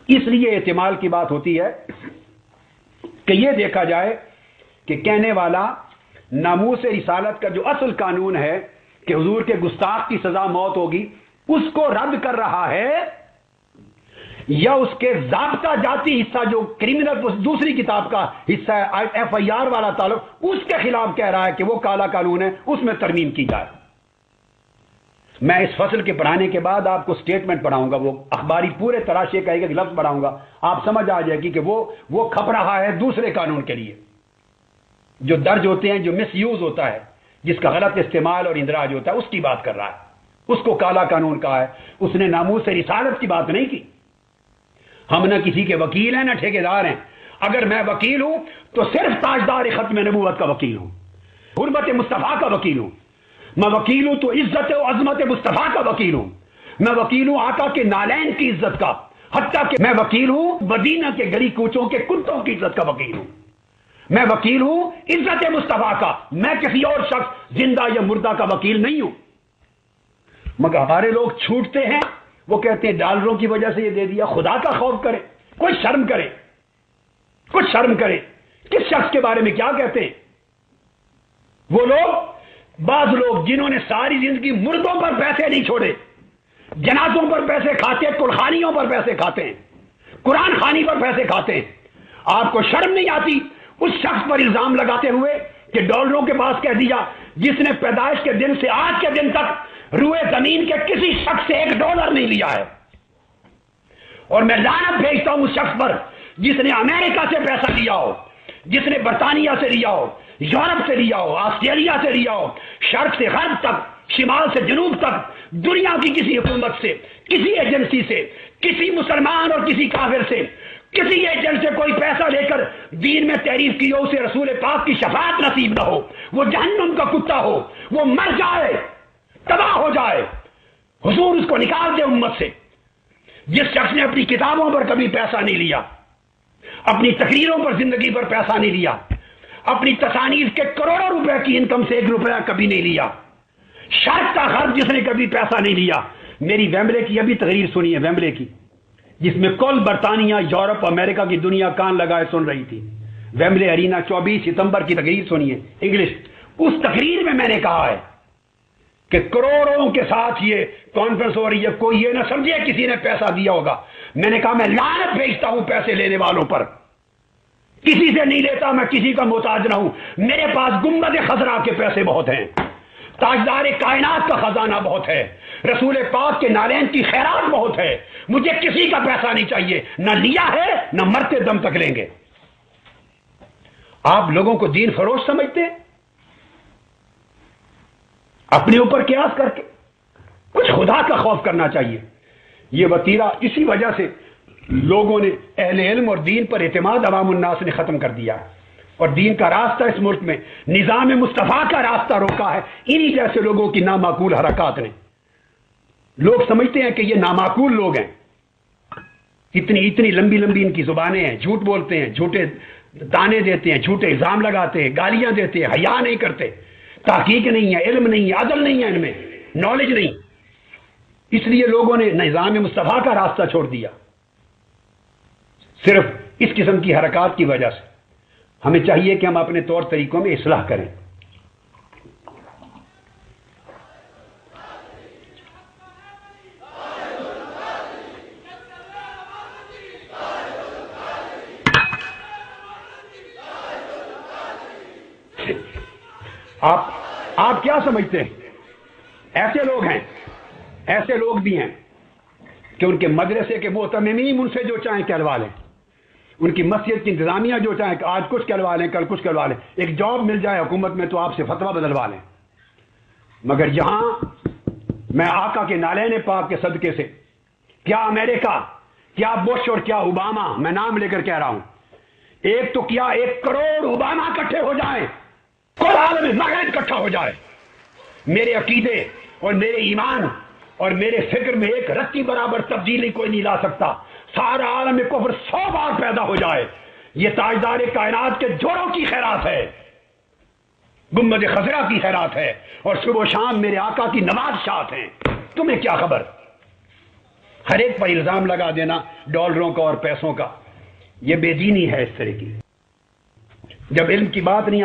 اس لیے احتمال کی بات ہوتی ہے کہ یہ دیکھا جائے کہ کہنے والا ناموس رسالت کا جو اصل قانون ہے کہ حضور کے گستاخ کی سزا موت ہوگی، اس کو رد کر رہا ہے، یا اس کے ضابطہ جاتی حصہ جو کریمنل دوسری کتاب کا حصہ ہے FIR والا تعلق، اس کے خلاف کہہ رہا ہے کہ وہ کالا قانون ہے، اس میں ترمیم کی جائے۔ میں اس فصل کے پڑھانے کے بعد آپ کو سٹیٹمنٹ پڑھاؤں گا، وہ اخباری پورے تراشے کا ایک لفظ پڑھاؤں گا، آپ سمجھ آ جائے گی کہ وہ کھپ رہا ہے دوسرے قانون کے لیے جو درج ہوتے ہیں، جو مس یوز ہوتا ہے، جس کا غلط استعمال اور اندراج ہوتا ہے، اس کی بات کر رہا ہے۔ اس کو کالا قانون کہا ہے، اس نے ناموس رسالت کی بات نہیں کی۔ ہم نہ کسی کے وکیل ہیں نہ ٹھیکیدار ہیں۔ اگر میں وکیل ہوں تو صرف تاجدار ختم نبوت کا وکیل ہوں، حرمت مصطفیٰ کا وکیل ہوں۔ میں وکیل ہوں تو عزت و عظمت مصطفیٰ کا وکیل ہوں۔ میں وکیل ہوں آقا کے نالین کی عزت کا، حتیٰ کہ میں وکیل ہوں مدینہ کے گلی کوچوں کے کتوں کی عزت کا وکیل ہوں۔ میں وکیل ہوں عزت مصطفیٰ کا، میں کسی اور شخص زندہ یا مردہ کا وکیل نہیں ہوں۔ مگر ہمارے لوگ چھوٹتے ہیں، وہ کہتے ہیں ڈالروں کی وجہ سے یہ دے دیا۔ خدا کا خوف کرے، کوئی شرم کرے، کچھ شرم کرے، کس شخص کے بارے میں کیا کہتے ہیں؟ وہ لوگ، بعض لوگ جنہوں نے ساری زندگی مردوں پر پیسے نہیں چھوڑے، جنازوں پر پیسے کھاتے، کلخانیوں پر پیسے کھاتے ہیں، قرآن خوانی پر پیسے کھاتے ہیں، آپ کو شرم نہیں آتی اس شخص پر الزام لگاتے ہوئے کہ ڈالروں کے پاس کہہ دیا جس نے پیدائش کے دن سے آج کے دن تک روئے زمین کے کسی شخص سے $1 نہیں لیا ہے؟ اور میں لعنت بھیجتا ہوں اس شخص پر جس نے امریکہ سے پیسہ لیا ہو، جس نے برطانیہ سے لیا ہو، یورپ سے لیا ہو، آسٹریلیا سے لیا ہو، شرق سے غرب تک، شمال سے جنوب تک، دنیا کی کسی حکومت سے، کسی ایجنسی سے، کسی مسلمان اور کسی کافر سے، کسی ایجنٹ سے کوئی پیسہ لے کر دین میں تعریف کی ہو، اسے رسول پاک کی شفاعت نصیب نہ ہو، وہ جہنم کا کتا ہو، وہ مر جائے، تباہ ہو جائے، حضور اس کو نکال دے امت سے۔ جس شخص نے اپنی کتابوں پر کبھی پیسہ نہیں لیا، اپنی تقریروں پر زندگی پر پیسہ نہیں لیا، اپنی تصانیف کے کروڑوں روپے کی انکم سے $1 کبھی نہیں لیا، شرق کا غرب جس نے کبھی پیسہ نہیں لیا۔ میری ویمبلے کی ابھی تقریر سنی ہے، ویمبلے کی، جس میں کل برطانیہ، یورپ، امریکہ کی دنیا کان لگائے سن رہی تھی۔ ویمبلے ارینا 24 ستمبر کی تقریر سنیے انگلش۔ اس تقریر میں میں نے کہا ہے کہ کروڑوں کے ساتھ یہ کانفرنس ہو رہی ہے، کوئی یہ نہ سمجھے کسی نے پیسہ دیا ہوگا۔ میں نے کہا میں لعنت بھیجتا ہوں پیسے لینے والوں پر، کسی سے نہیں لیتا، میں کسی کا محتاج نہ ہوں۔ میرے پاس گنبد خضرا کے پیسے بہت ہیں، تاجدار کائنات کا خزانہ بہت ہے، رسول پاک کے نالین کی خیرات بہت ہے، مجھے کسی کا پیسہ نہیں چاہیے، نہ لیا ہے نہ مرتے دم تک لیں گے۔ آپ لوگوں کو دین فروش سمجھتے ہیں؟ اپنے اوپر قیاس کر کے کچھ خدا کا خوف کرنا چاہیے۔ یہ وتیرہ اسی وجہ سے لوگوں نے، اہل علم اور دین پر اعتماد عوام الناس نے ختم کر دیا، اور دین کا راستہ اس ملک میں، نظام مصطفیٰ کا راستہ روکا ہے انہی جیسے لوگوں کی نامعقول حرکات نے۔ لوگ سمجھتے ہیں کہ یہ نامعقول لوگ ہیں، اتنی لمبی لمبی ان کی زبانیں ہیں، جھوٹ بولتے ہیں، جھوٹے تانے دیتے ہیں، جھوٹے الزام لگاتے ہیں، گالیاں دیتے ہیں، حیا نہیں کرتے، تحقیق نہیں ہے، علم نہیں ہے، عدل نہیں ہے، ان میں نالج نہیں۔ اس لیے لوگوں نے نظام مصطفیٰ کا راستہ چھوڑ دیا، صرف اس قسم کی حرکات کی وجہ سے۔ ہمیں چاہیے کہ ہم اپنے طور طریقوں میں اصلاح کریں۔ آپ کیا سمجھتے ہیں؟ ایسے لوگ ہیں، ایسے لوگ بھی ہیں کہ ان کے مدرسے کے معتممین ان سے جو چاہیں کہلوا لیں، ان کی مسجد کی انتظامیہ جو چاہیں کہ آج کچھ کہلوا لیں کل کچھ کہلوا لیں، ایک جاب مل جائے حکومت میں تو آپ سے فتویٰ بدلوا لیں۔ مگر یہاں میں آقا کے نالین پاک کے صدقے سے، کیا امریکہ، کیا بش اور کیا اوباما، میں نام لے کر کہہ رہا ہوں، ایک تو کیا 1 کروڑ اوباما اکٹھے ہو جائیں، کل عالم مغرب اکٹھا ہو جائے، میرے عقیدے اور میرے ایمان اور میرے فکر میں ایک رتی برابر تبدیلی کوئی نہیں لا سکتا، سارا عالم کفر 100 بار پیدا ہو جائے، یہ تاجدار کائنات کے جوڑوں کی خیرات ہے، گنبد خضرا کی خیرات ہے، اور صبح و شام میرے آقا کی نوازشات ہیں۔ تمہیں کیا خبر؟ ہر ایک پر الزام لگا دینا ڈالروں کا اور پیسوں کا، یہ بے دینی ہے اس طرح کی۔ جب علم کی بات نہیں